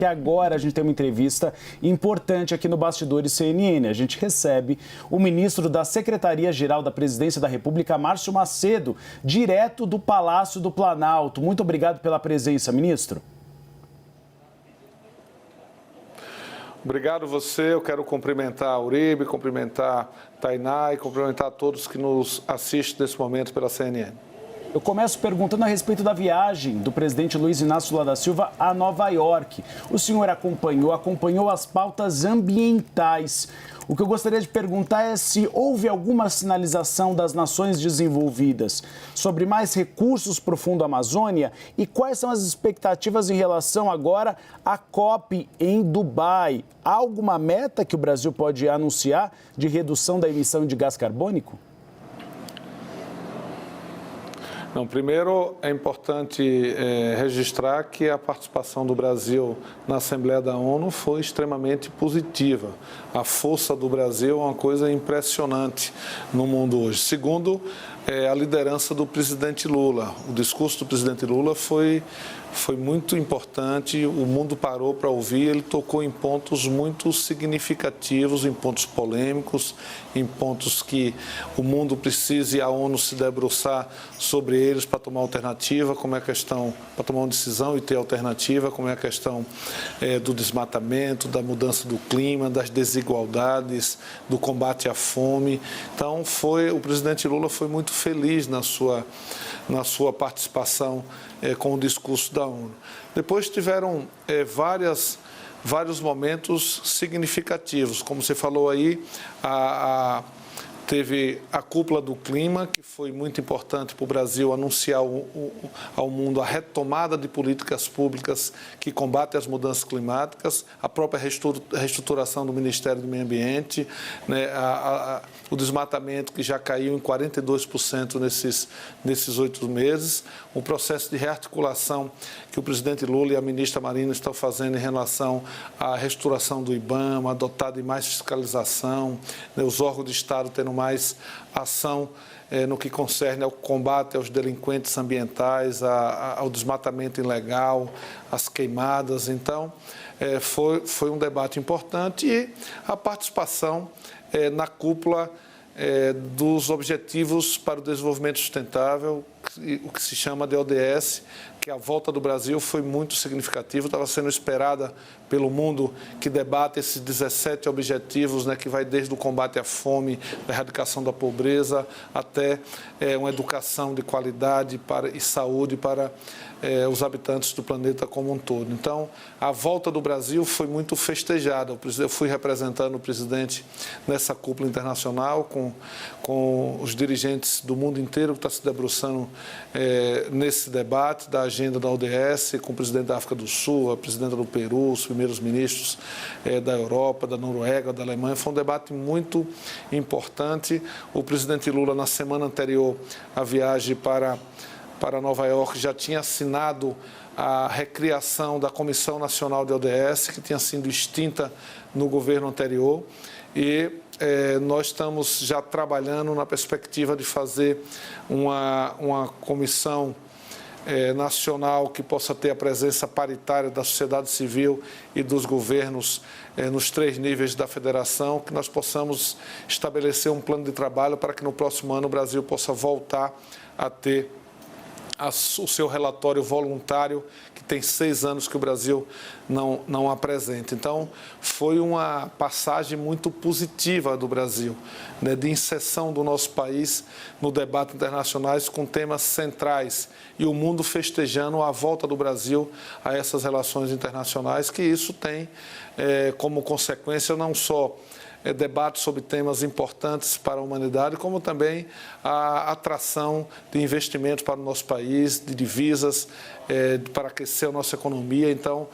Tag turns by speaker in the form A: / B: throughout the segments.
A: que agora a gente tem uma entrevista importante aqui no Bastidores CNN. A gente recebe o ministro da Secretaria-Geral da Presidência da República, Márcio Macedo, direto do Palácio do Planalto. Muito obrigado pela presença, ministro.
B: Obrigado você, eu quero cumprimentar a Uribe, cumprimentar a Tainá e cumprimentar todos que nos assistem nesse momento pela CNN.
A: Eu começo perguntando a respeito da viagem do presidente Luiz Inácio Lula da Silva a Nova York. O senhor acompanhou as pautas ambientais. O que eu gostaria de perguntar é se houve alguma sinalização das nações desenvolvidas sobre mais recursos para o Fundo Amazônia e quais são as expectativas em relação agora à COP em Dubai. Há alguma meta que o Brasil pode anunciar de redução da emissão de gás carbônico?
B: Não, primeiro é importante registrar que a participação do Brasil na Assembleia da ONU foi extremamente positiva. A força do Brasil é uma coisa impressionante no mundo hoje. Segundo, a liderança do presidente Lula. O discurso do presidente Lula foi muito importante, o mundo parou para ouvir, ele tocou em pontos muito significativos, em pontos polêmicos, em pontos que o mundo precisa e a ONU se debruçar sobre eles para tomar alternativa, como é a questão, para tomar uma decisão e ter alternativa, como é a questão do desmatamento, da mudança do clima, das desigualdades, do combate à fome. Então, o presidente Lula foi muito feliz na sua participação com o discurso da ONU. Depois tiveram vários momentos significativos, como você falou aí, teve a cúpula do clima, que foi muito importante para o Brasil anunciar ao mundo a retomada de políticas públicas que combatem as mudanças climáticas, a própria reestruturação do Ministério do Meio Ambiente, né, o desmatamento que já caiu em 42% nesses 8 meses, o processo de rearticulação que o presidente Lula e a ministra Marina estão fazendo em relação à restauração do IBAMA, adotar de mais fiscalização, né, os órgãos de Estado tendo mais ação no que concerne ao combate aos delinquentes ambientais, ao desmatamento ilegal, às queimadas. Então, foi um debate importante e a participação na cúpula dos Objetivos para o Desenvolvimento Sustentável, o que se chama de ODS, que a volta do Brasil foi muito significativa, estava sendo esperada pelo mundo que debate esses 17 objetivos, né, que vai desde o combate à fome, a erradicação da pobreza, até uma educação de qualidade e saúde para os habitantes do planeta como um todo. Então, a volta do Brasil foi muito festejada. Eu fui representando o presidente nessa cúpula internacional com os dirigentes do mundo inteiro que está se debruçando nesse debate da agenda da ODS, com o presidente da África do Sul, a presidenta do Peru, os primeiros ministros da Europa, da Noruega, da Alemanha. Foi um debate muito importante. O presidente Lula, na semana anterior à viagem para Nova York, já tinha assinado a recriação da Comissão Nacional de ODS, que tinha sido extinta no governo anterior, e nós estamos já trabalhando na perspectiva de fazer uma comissão nacional que possa ter a presença paritária da sociedade civil e dos governos nos 3 níveis da federação, que nós possamos estabelecer um plano de trabalho para que no próximo ano o Brasil possa voltar a ter o seu relatório voluntário, que tem 6 anos que o Brasil não apresenta. Então, foi uma passagem muito positiva do Brasil, né, de inserção do nosso país no debate internacionais com temas centrais e o mundo festejando a volta do Brasil a essas relações internacionais, que isso tem como consequência não só debate sobre temas importantes para a humanidade, como também a atração de investimentos para o nosso país, de divisas, para aquecer a nossa economia. Então,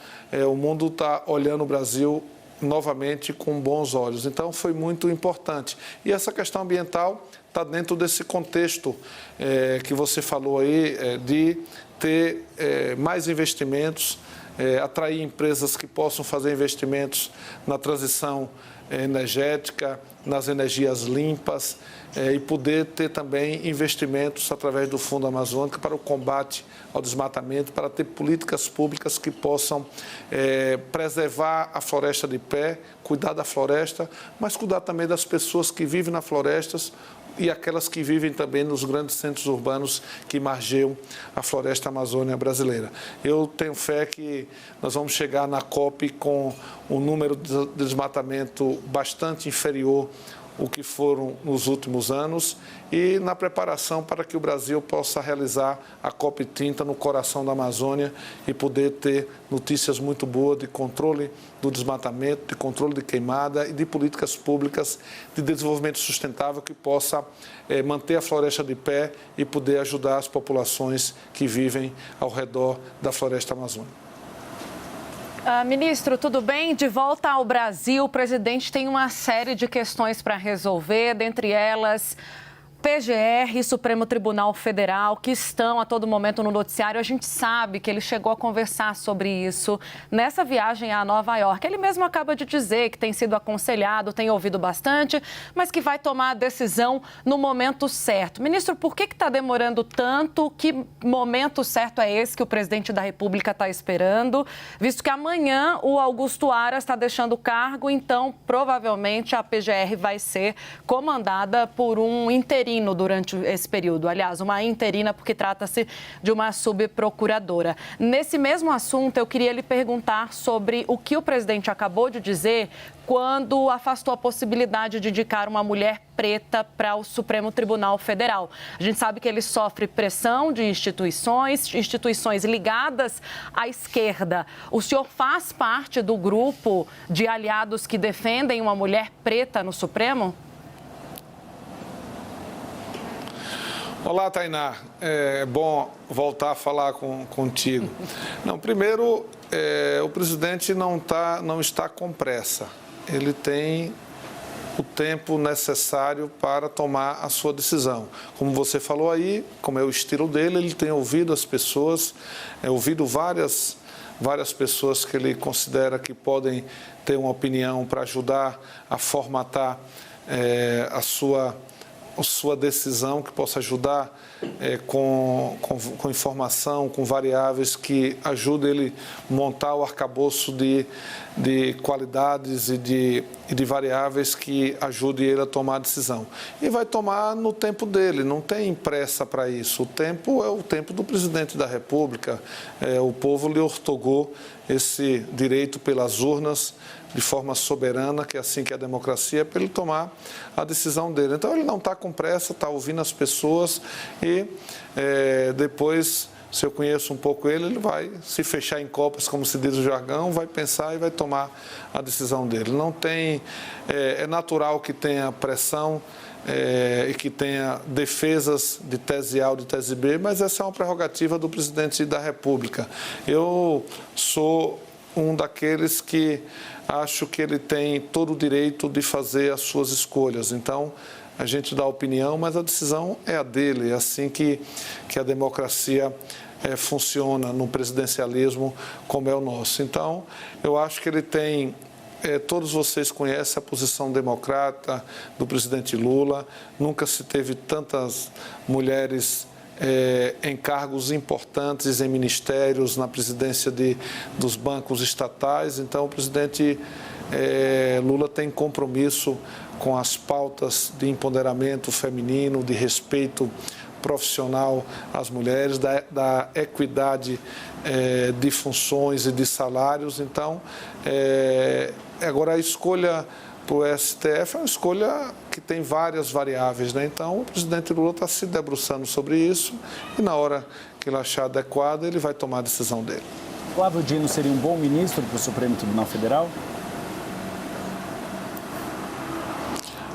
B: o mundo está olhando o Brasil novamente com bons olhos. Então, foi muito importante. E essa questão ambiental está dentro desse contexto que você falou aí, de ter mais investimentos atrair empresas que possam fazer investimentos na transição energética, nas energias limpas e poder ter também investimentos através do Fundo Amazônico para o combate ao desmatamento, para ter políticas públicas que possam preservar a floresta de pé, cuidar da floresta, mas cuidar também das pessoas que vivem nas florestas e aquelas que vivem também nos grandes centros urbanos que margeiam a floresta amazônica brasileira. Eu tenho fé que nós vamos chegar na COP com um número de desmatamento bastante inferior ao que foram nos últimos anos e na preparação para que o Brasil possa realizar a COP30 no coração da Amazônia e poder ter notícias muito boas de controle do desmatamento, de controle de queimada e de políticas públicas de desenvolvimento sustentável que possa manter a floresta de pé e poder ajudar as populações que vivem ao redor da floresta amazônica.
C: Ministro, tudo bem? De volta ao Brasil, o presidente tem uma série de questões para resolver, dentre elas PGR e Supremo Tribunal Federal, que estão a todo momento no noticiário. A gente sabe que ele chegou a conversar sobre isso nessa viagem a Nova York. Ele mesmo acaba de dizer que tem sido aconselhado, tem ouvido bastante, mas que vai tomar a decisão no momento certo. Ministro, por que está demorando tanto? Que momento certo é esse que o presidente da República está esperando? Visto que amanhã o Augusto Aras está deixando o cargo, então provavelmente a PGR vai ser comandada por um interino durante esse período. Aliás, uma interina, porque trata-se de uma subprocuradora. Nesse mesmo assunto, eu queria lhe perguntar sobre o que o presidente acabou de dizer quando afastou a possibilidade de indicar uma mulher preta para o Supremo Tribunal Federal. A gente sabe que ele sofre pressão de instituições ligadas à esquerda. O senhor faz parte do grupo de aliados que defendem uma mulher preta no Supremo?
B: Olá, Tainá. É bom voltar a falar contigo. Não, primeiro, o presidente não está com pressa. Ele tem o tempo necessário para tomar a sua decisão. Como você falou aí, como é o estilo dele, ele tem ouvido as pessoas, ouvido várias pessoas que ele considera que podem ter uma opinião para ajudar a formatar a sua decisão, que possa ajudar com informação, com variáveis que ajudem ele a montar o arcabouço de qualidades e de variáveis que ajudem ele a tomar a decisão. E vai tomar no tempo dele, não tem pressa para isso. O tempo é o tempo do presidente da República. O povo lhe ortogou esse direito pelas urnas, de forma soberana, que é assim que é a democracia, para ele tomar a decisão dele. Então, ele não está com pressa, está ouvindo as pessoas e depois, se eu conheço um pouco ele vai se fechar em copas, como se diz o jargão, vai pensar e vai tomar a decisão dele. Não tem, é natural que tenha pressão e que tenha defesas de tese A ou de tese B, mas essa é uma prerrogativa do presidente da República. Eu sou um daqueles que acho que ele tem todo o direito de fazer as suas escolhas. Então, a gente dá opinião, mas a decisão é a dele. É assim que a democracia funciona no presidencialismo como é o nosso. Então, eu acho que ele tem... todos vocês conhecem a posição democrata do presidente Lula. Nunca se teve tantas mulheres em cargos importantes, em ministérios, na presidência dos bancos estatais. Então, o presidente Lula tem compromisso com as pautas de empoderamento feminino, de respeito profissional às mulheres, da equidade de funções e de salários. Então, agora a escolha para o STF é uma escolha que tem várias variáveis, né? Então, o presidente Lula está se debruçando sobre isso e, na hora que ele achar adequado, ele vai tomar a decisão dele.
A: Flávio Dino seria um bom ministro para o Supremo Tribunal Federal?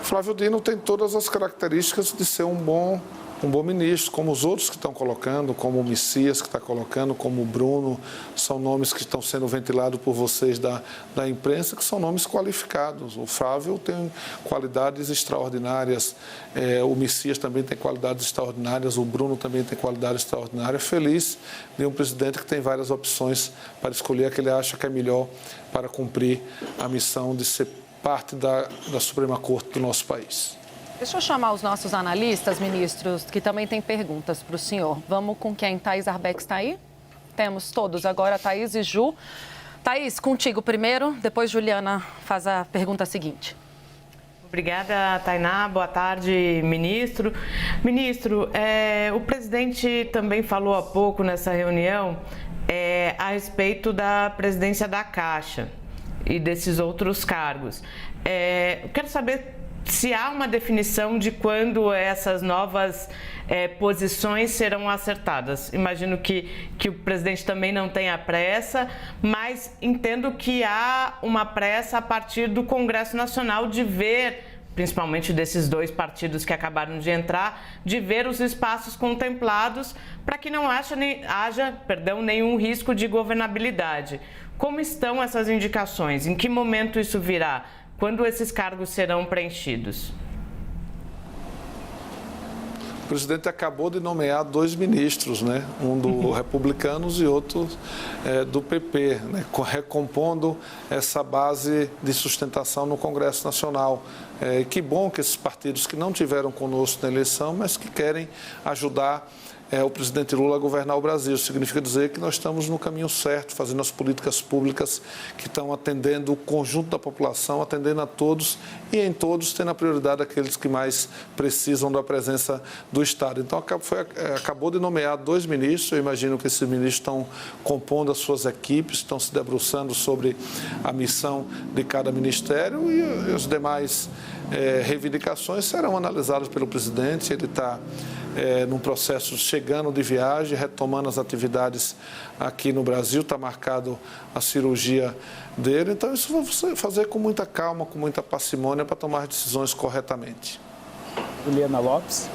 B: Flávio Dino tem todas as características de ser um bom um bom ministro, como os outros que estão colocando, como o Messias que está colocando, como o Bruno, são nomes que estão sendo ventilados por vocês da imprensa, que são nomes qualificados. O Flávio tem qualidades extraordinárias, o Messias também tem qualidades extraordinárias, o Bruno também tem qualidades extraordinárias. Feliz de um presidente que tem várias opções para escolher a que ele acha que é melhor para cumprir a missão de ser parte da Suprema Corte do nosso país.
C: Deixa eu chamar os nossos analistas, ministros, que também têm perguntas para o senhor. Vamos com quem? Thaís Arbex está aí? Temos todos agora, Thaís e Ju. Thaís, contigo primeiro, depois Juliana faz a pergunta seguinte.
D: Obrigada, Tainá. Boa tarde, ministro. Ministro, o presidente também falou há pouco nessa reunião a respeito da presidência da Caixa e desses outros cargos. Eu quero saber se há uma definição de quando essas novas posições serão acertadas. Imagino que o presidente também não tenha pressa, mas entendo que há uma pressa a partir do Congresso Nacional de ver, principalmente desses dois partidos que acabaram de entrar, de ver os espaços contemplados para que não haja nenhum risco de governabilidade. Como estão essas indicações? Em que momento isso virá? Quando esses cargos serão preenchidos?
B: O presidente acabou de nomear 2 ministros, né? Um do Republicanos e outro do PP, né? Recompondo essa base de sustentação no Congresso Nacional. Que bom que esses partidos que não tiveram conosco na eleição, mas que querem ajudar o presidente Lula a governar o Brasil. Significa dizer que nós estamos no caminho certo, fazendo as políticas públicas que estão atendendo o conjunto da população, atendendo a todos e em todos tendo a prioridade aqueles que mais precisam da presença do Estado. Então, acabou de nomear 2 ministros, eu imagino que esses ministros estão compondo as suas equipes, estão se debruçando sobre a missão de cada ministério e as demais reivindicações serão analisadas pelo presidente. Ele está num processo chegando de viagem, retomando as atividades aqui no Brasil, está marcado a cirurgia dele, então isso vai fazer com muita calma, com muita parcimônia para tomar decisões corretamente.
A: Juliana Lopes.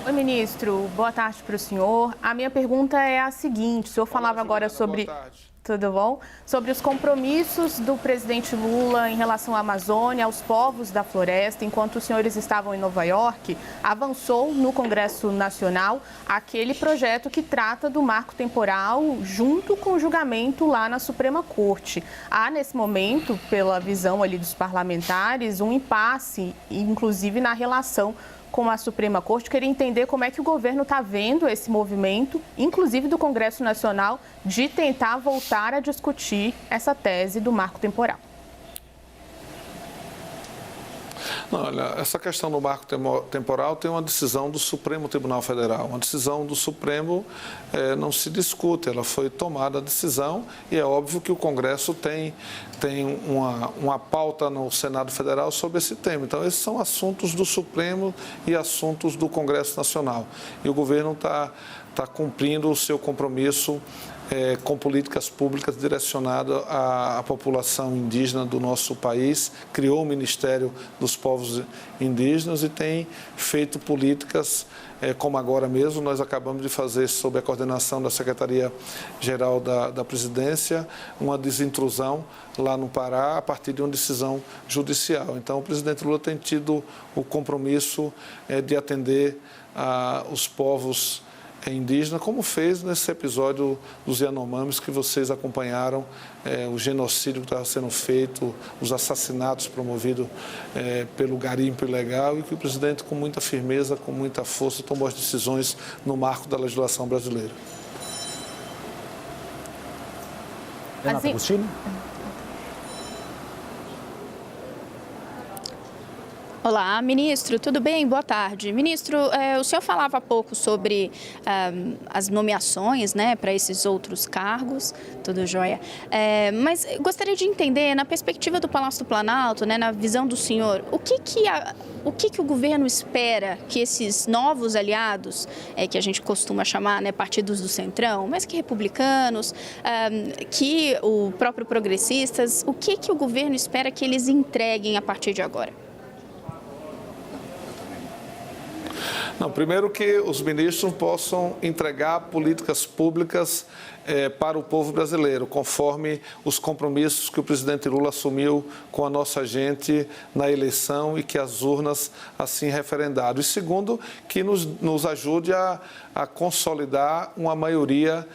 E: Oi, ministro. Boa tarde para o senhor. A minha pergunta é a seguinte, o senhor falava agora sobre...
B: Boa tarde.
E: Tudo bom? Sobre os compromissos do presidente Lula em relação à Amazônia, aos povos da floresta. Enquanto os senhores estavam em Nova York, avançou no Congresso Nacional aquele projeto que trata do marco temporal junto com o julgamento lá na Suprema Corte. Há, nesse momento, pela visão ali dos parlamentares, um impasse, inclusive na relação com a Suprema Corte. Queria entender como é que o governo está vendo esse movimento, inclusive do Congresso Nacional, de tentar voltar a discutir essa tese do marco temporal.
B: Não, olha, essa questão do marco temporal tem uma decisão do Supremo Tribunal Federal. Uma decisão do Supremo não se discute, ela foi tomada a decisão e é óbvio que o Congresso tem uma pauta no Senado Federal sobre esse tema. Então, esses são assuntos do Supremo e assuntos do Congresso Nacional. E o governo está cumprindo o seu compromisso com políticas públicas direcionadas à população indígena do nosso país, criou o Ministério dos Povos Indígenas e tem feito políticas, como agora mesmo nós acabamos de fazer sob a coordenação da Secretaria-Geral da Presidência, uma desintrusão lá no Pará a partir de uma decisão judicial. Então, o presidente Lula tem tido o compromisso de atender os povos indígena, como fez nesse episódio dos Yanomamis que vocês acompanharam, o genocídio que estava sendo feito, os assassinatos promovidos pelo garimpo ilegal e que o presidente, com muita firmeza, com muita força, tomou as decisões no marco da legislação brasileira.
A: Renata Agostini.
F: Olá, ministro, tudo bem? Boa tarde. Ministro, o senhor falava há pouco sobre as nomeações, né, para esses outros cargos, tudo jóia. Mas gostaria de entender, na perspectiva do Palácio do Planalto, né, na visão do senhor, o que o governo espera que esses novos aliados, que a gente costuma chamar, né, partidos do Centrão, mas que republicanos, que o próprio progressistas, o que o governo espera que eles entreguem a partir de agora?
B: Não, primeiro que os ministros possam entregar políticas públicas para o povo brasileiro, conforme os compromissos que o presidente Lula assumiu com a nossa gente na eleição e que as urnas assim referendaram. E segundo, que nos ajude a consolidar uma maioria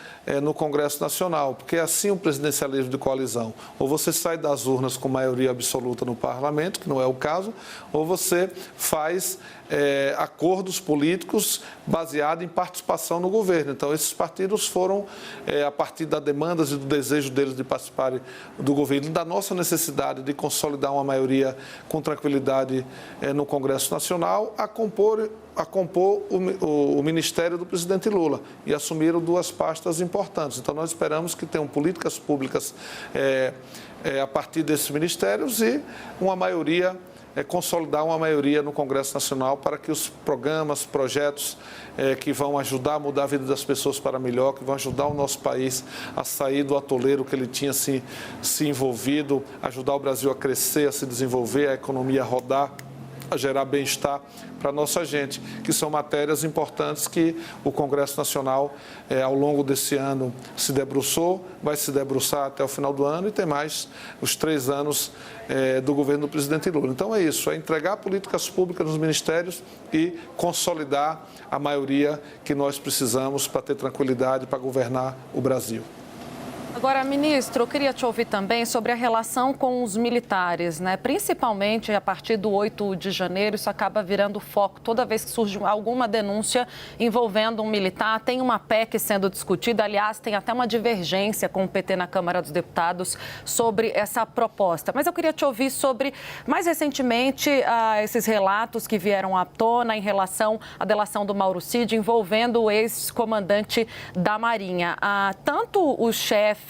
B: no Congresso Nacional, porque é assim o presidencialismo de coalizão. Ou você sai das urnas com maioria absoluta no parlamento, que não é o caso, ou você faz acordos políticos baseados em participação no governo. Então, esses partidos foram, a partir das demandas e do desejo deles de participarem do governo, da nossa necessidade de consolidar uma maioria com tranquilidade no Congresso Nacional, a compor o ministério do presidente Lula e assumiram duas pastas importantes. Então, nós esperamos que tenham políticas públicas a partir desses ministérios e uma maioria, consolidar uma maioria no Congresso Nacional para que os programas, projetos que vão ajudar a mudar a vida das pessoas para melhor, que vão ajudar o nosso país a sair do atoleiro que ele tinha se envolvido, ajudar o Brasil a crescer, a se desenvolver, a economia a rodar, a gerar bem-estar para a nossa gente, que são matérias importantes que o Congresso Nacional, ao longo desse ano, se debruçou, vai se debruçar até o final do ano e tem mais os 3 anos do governo do presidente Lula. Então é isso, é entregar políticas públicas nos ministérios e consolidar a maioria que nós precisamos para ter tranquilidade para governar o Brasil.
C: Agora, ministro, eu queria te ouvir também sobre a relação com os militares, né? Principalmente a partir do 8 de janeiro, isso acaba virando foco. Toda vez que surge alguma denúncia envolvendo um militar, tem uma PEC sendo discutida. Aliás, tem até uma divergência com o PT na Câmara dos Deputados sobre essa proposta. Mas eu queria te ouvir sobre, mais recentemente, esses relatos que vieram à tona em relação à delação do Mauro Cid envolvendo o ex-comandante da Marinha. Tanto os chefes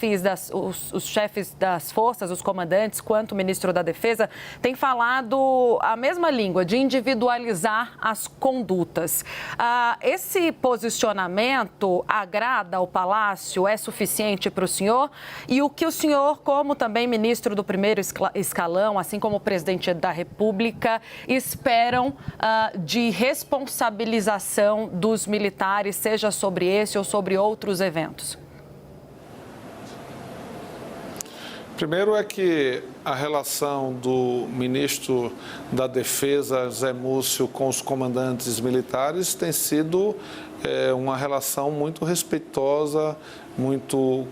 C: das forças, os comandantes, quanto o ministro da Defesa, têm falado a mesma língua, de individualizar as condutas. Esse posicionamento agrada ao Palácio? É suficiente para o senhor? E o que o senhor, como também ministro do primeiro escalão, assim como o presidente da República, esperam de responsabilização dos militares, seja sobre esse ou sobre outros eventos?
B: Primeiro é que a relação do ministro da Defesa, Zé Múcio, com os comandantes militares tem sido uma relação muito respeitosa, muito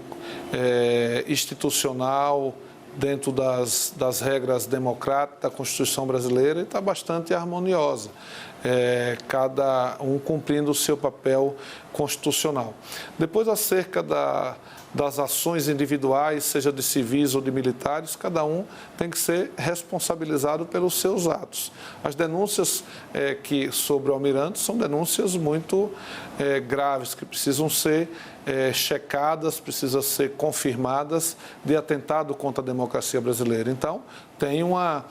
B: institucional, dentro das regras democráticas da Constituição brasileira e está bastante harmoniosa, cada um cumprindo o seu papel constitucional. Depois, acerca das ações individuais, seja de civis ou de militares, cada um tem que ser responsabilizado pelos seus atos. As denúncias sobre o almirante são denúncias muito graves, que precisam ser checadas, precisam ser confirmadas de atentado contra a democracia brasileira. Então, tem uma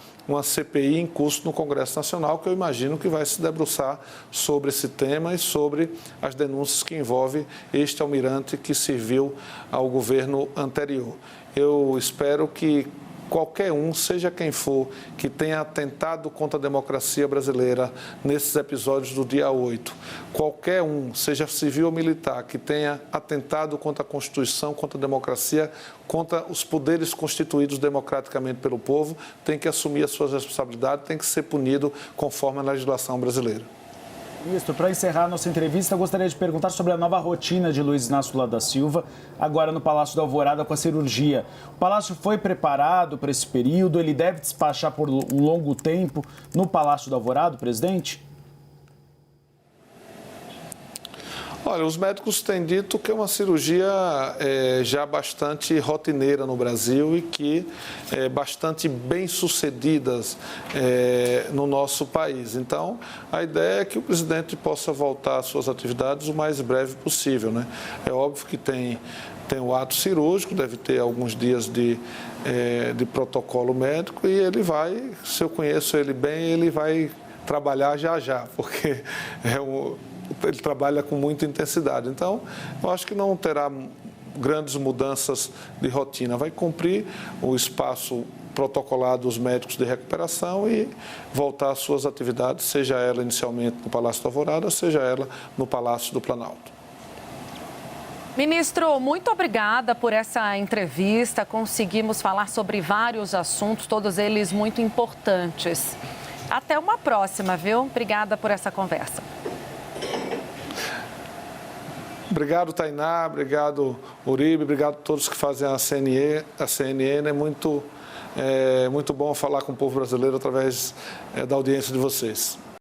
B: CPI em curso no Congresso Nacional que eu imagino que vai se debruçar sobre esse tema e sobre as denúncias que envolvem este almirante que serviu ao governo anterior. Eu espero que qualquer um, seja quem for, que tenha atentado contra a democracia brasileira nesses episódios do dia 8, qualquer um, seja civil ou militar, que tenha atentado contra a Constituição, contra a democracia, contra os poderes constituídos democraticamente pelo povo, tem que assumir as suas responsabilidades, tem que ser punido conforme a legislação brasileira.
A: Ministro, para encerrar a nossa entrevista, eu gostaria de perguntar sobre a nova rotina de Luiz Inácio Lula da Silva, agora no Palácio da Alvorada com a cirurgia. O Palácio foi preparado para esse período? Ele deve despachar por um longo tempo no Palácio da Alvorada, presidente?
B: Olha, os médicos têm dito que é uma cirurgia já bastante rotineira no Brasil e que é bastante bem sucedida no nosso país. Então, a ideia é que o presidente possa voltar às suas atividades o mais breve possível, né? É óbvio que tem o ato cirúrgico, deve ter alguns dias de protocolo médico e ele vai, se eu conheço ele bem, ele vai trabalhar já, porque ele trabalha com muita intensidade. Então, eu acho que não terá grandes mudanças de rotina. Vai cumprir o espaço protocolado os médicos de recuperação e voltar às suas atividades, seja ela inicialmente no Palácio do Alvorada, seja ela no Palácio do Planalto.
C: Ministro, muito obrigada por essa entrevista. Conseguimos falar sobre vários assuntos, todos eles muito importantes. Até uma próxima, viu? Obrigada por essa conversa.
B: Obrigado, Tainá. Obrigado, Uribe. Obrigado a todos que fazem a CNN. É muito bom falar com o povo brasileiro através da audiência de vocês.